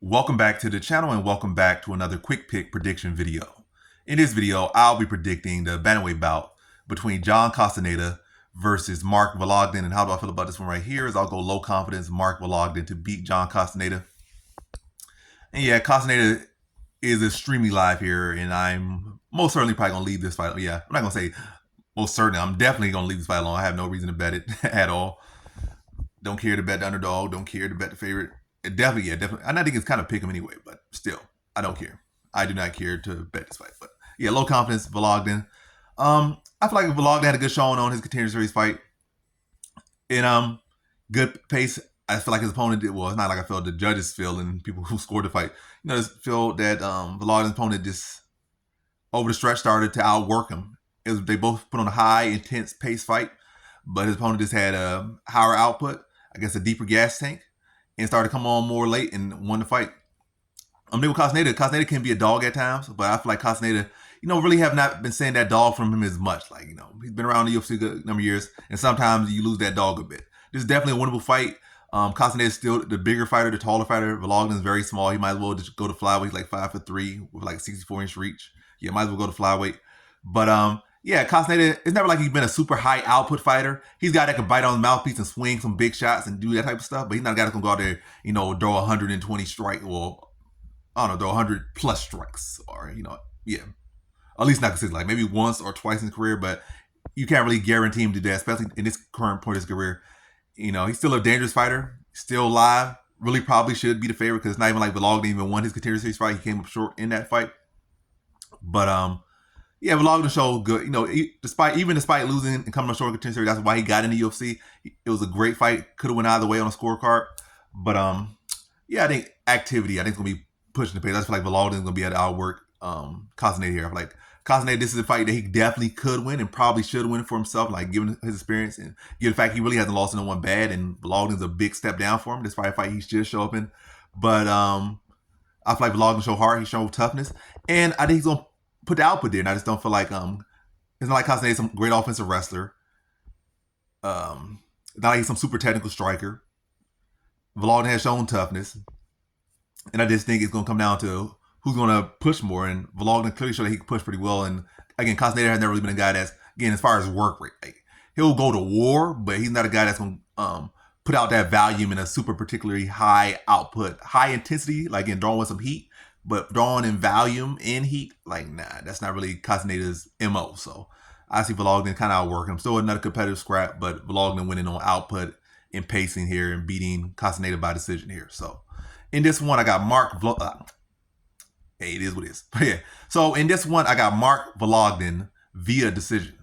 Welcome back to the channel and welcome back to another quick pick prediction video. In this video, I'll be predicting the bantamweight bout between John Castaneda versus Mark Vologdin. And how do I feel about this one right here is I'll go low confidence Mark Vologdin to beat John Castaneda. And yeah, Castaneda is extremely live here, and I'm most certainly probably going to leave this fight. Yeah, I'm not going to say most certainly. I'm definitely going to leave this fight alone. I have no reason to bet it at all. Don't care to bet the underdog. Don't care to bet the favorite. Definitely. And I think it's kind of pick him anyway, but still, I don't care. I do not care to bet this fight. But yeah, low confidence, Vologdin. I feel like Vologdin had a good showing on his contender series fight. And good pace. I feel like his opponent did well. It's not like I felt the judges feel and people who scored the fight. Just feel that Vologdin's opponent just over the stretch started to outwork him. They both put on a high, intense pace fight, but his opponent just had a higher output, I guess a deeper gas tank, and started to come on more late and won the fight. Then with Castaneda can be a dog at times, but I feel like Castaneda, really have not been saying that dog from him as much. Like, he's been around the UFC a good number of years, and sometimes you lose that dog a bit. This is definitely a winnable fight. Castaneda is still the bigger fighter, the taller fighter. Vologdin is very small. He might as well just go to flyweight. He's like 5'3" with like 64-inch reach. Yeah, might as well go to flyweight. But yeah, Castaneda, it's never like he's been a super high output fighter. He's a guy that can bite on his mouthpiece and swing some big shots and do that type of stuff, but he's not a guy that can go out there, throw 120 strike, or I don't know, throw 100 plus strikes, or yeah, at least not consistent, like maybe once or twice in his career, but you can't really guarantee him to do that, especially in this current point of his career. He's still a dangerous fighter, still live. Really probably should be the favorite because it's not even like Vologdin even won his contender series fight. He came up short in that fight, but yeah, Vologdin showed good. Despite losing and coming up short in contender series, that's why he got in the UFC. It was a great fight. Could have went either way on a scorecard, but yeah, I think activity. I think it's gonna be pushing the pace. I feel like Vologdin is gonna be able to outwork Castaneda here. I feel like Castaneda, this is a fight that he definitely could win and probably should win for himself, like given his experience and given the fact he really hasn't lost no one bad, and Vologdin's a big step down for him. This fight he should show up in, but I feel like Vologdin showed heart, he showed toughness, and I think he's gonna put the output there. And I just don't feel like it's not like Castaneda's some great offensive wrestler. It's not like he's some super technical striker. Vologdin has shown toughness, and I just think it's gonna come down to who's gonna push more. And Vologdin clearly showed that he can push pretty well. And again, Castaneda has never really been a guy that's, again, as far as work rate, like he'll go to war, but he's not a guy that's gonna put out that volume in a super particularly high output, high intensity, like in drawing with some heat. But drawing in volume and heat, like, nah, that's not really Castaneda's MO. So I see Vologdin kind of outworking him. Still another competitive scrap, but Vologdin winning on output and pacing here and beating Castaneda by decision here. So in this one, I got hey, it is what it is. But yeah, so in this one, I got Mark Vologdin via decision.